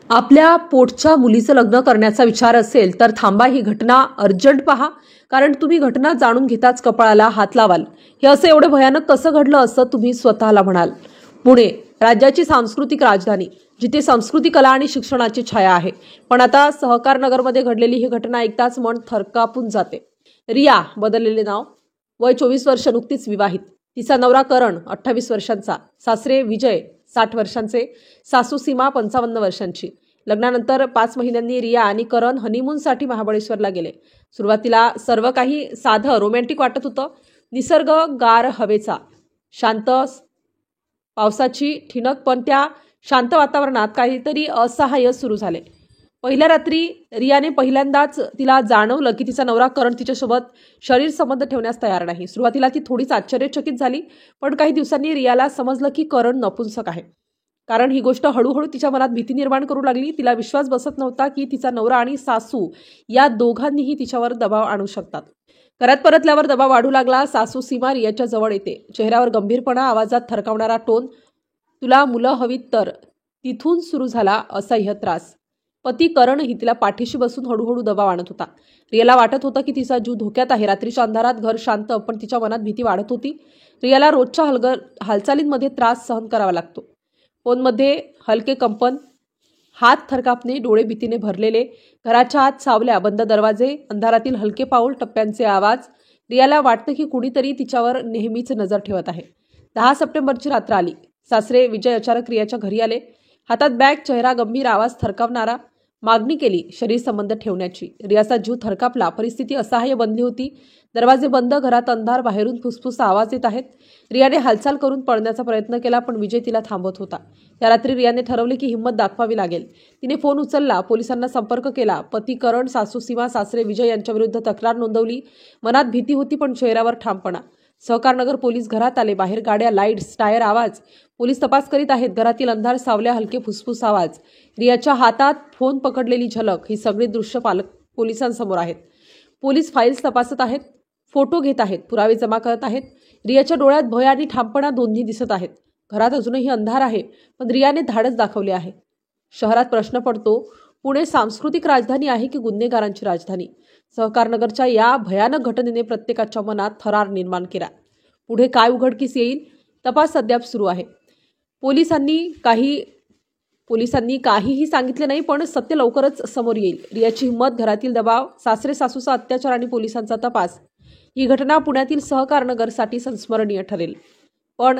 आपल्या पोटच्या मुलीचं लग्न करण्याचा विचार असेल तर थांबा, ही घटना अर्जंट पहा, कारण तुम्ही घटना जाणून घेताच कपाळाला हात लावाल. हे असं एवढं भयानक कसं घडलं असं तुम्ही स्वतःला म्हणाल. पुणे राज्याची सांस्कृतिक राजधानी, जिथे संस्कृती, कला आणि शिक्षणाची छाया आहे. पण आता सहकार नगरमध्ये घडलेली ही घटना ऐकताच मन थरकापून जाते. रिया, बदललेले नाव, वय 24 वर्ष, नुकतीच विवाहित. तिचा नवरा करण 28 वर्षांचा, सासरे विजय 60 वर्षांचे, सासू सीमा 55 वर्षांची. लग्नानंतर 5 महिन्यांनी रिया आणि करण हनीमूनसाठी महाबळेश्वरला गेले. सुरुवातीला सर्व काही साधं रोमॅन्टिक वाटत होतं. निसर्ग, गार हवेचा, शांत पावसाची ठिणक, पण त्या शांत वातावरणात काहीतरी असहाय्य सुरू झाले. पहिल्या रात्री रियाने पहिल्यांदाच तिला जाणवलं की तिचा नवरा करण तिच्यासोबत शरीर संबंध ठेवण्यास तयार नाही. सुरुवातीला ती थोडीच आश्चर्यचकित झाली, पण काही दिवसांनी रियाला समजलं की करण नपुंसक आहे. कारण ही गोष्ट हळूहळू तिच्या मनात भीती निर्माण करू लागली. तिला विश्वास बसत नव्हता की तिचा नवरा आणि सासू या दोघांनीही तिच्यावर दबाव आणू शकतात. घरात परतल्यावर दबाव वाढू लागला. सासू सीमा रियाच्या जवळ येते. चेहऱ्यावर गंभीरपणा, आवाजात थरकावणारा टोन. तुला मुलं हवीत तर. तिथून सुरू झाला असह्य त्रास. पती करणही तिला पाठीशी बसून हळूहळू दबाव आणत होता. रियाला वाटत होतं की तिचा जीव धोक्यात आहे. रात्रीच्या अंधारात घर शांत, पण तिच्या मनात भीती वाढत होती. रियाला रोजच्या हालचालींमध्ये त्रास सहन करावा लागतो. फोनमध्ये हलके कंपन, हात थरकापणे, डोळे भीतीने भरलेले. घराच्या आत सावल्या, बंद दरवाजे, अंधारातील हलके पाऊल, टप्प्यांचे आवाज. रियाला वाटतं की कुणीतरी तिच्यावर नेहमीच नजर ठेवत आहे. 10 सप्टेंबरची रात्र आली. सासरे विजय अचानक रियाच्या घरी आले. हातात बॅग, चेहरा गंभीर, आवाज थरकावणारा. मागणी केली शरीर संबंध ठेवण्याची. रियाचा जीव थरकापला. परिस्थिती असहाय्य बनली होती. दरवाजे बंद, घरात अंधार, बाहेरून फुसफुस आवाज येत आहेत. रियाने हालचाल करून पळण्याचा प्रयत्न केला, पण विजय तिला थांबवत होता. त्या रात्री रियाने ठरवले की हिंमत दाखवावी लागेल. तिने फोन उचलला, पोलिसांना संपर्क केला. पती करण, सासू सीमा, सासरे विजय यांच्याविरुद्ध तक्रार नोंदवली. मनात भीती होती, पण चेहऱ्यावर ठामपणा. सहकारनगर पोलीस घरात आले. बाहेर गाड्या, लाईट्स, टायर, आवाज. पोलीस तपास करीत आहेत. घरातील अंधार, सावल्या, हलके फुसफुस आवाज. रियाच्या हातात फोन पकडलेली झलक. ही सगळी दृश्य पोलिसांसमोर आहेत. पोलीस फाईल्स तपासत आहेत, फोटो घेत आहेत, पुरावे जमा करत आहेत. रियाच्या डोळ्यात भय आणि ठामपणा दोन्ही दिसत आहेत. घरात अजूनही अंधार आहे, पण रियाने धाडस दाखवले आहे. शहरात प्रश्न पडतो, पुणे सांस्कृतिक राजधानी आहे की गुन्हेगारांची राजधानी? सहकारनगरच्या या भयानक घटनेने प्रत्येकाच्या मनात थरार निर्माण केला. पुढे काय उघडकीस येईल? तपास अद्याप सुरू आहे. पोलिसांनी काहीही सांगितले नाही, पण सत्य लवकरच समोर येईल. रियाची हिंमत, घरातील दबाव, सासरे सासूचा अत्याचार आणि पोलिसांचा तपास. ही घटना पुण्यातील सहकारनगरसाठी संस्मरणीय ठरेल. पण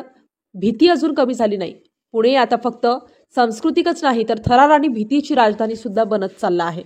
भीती अजून कमी झाली नाही. पुणे आता फक्त सांस्कृतिकच नाही, तर थरार आणि भीतीची राजधानी सुद्धा बनत चालला आहे.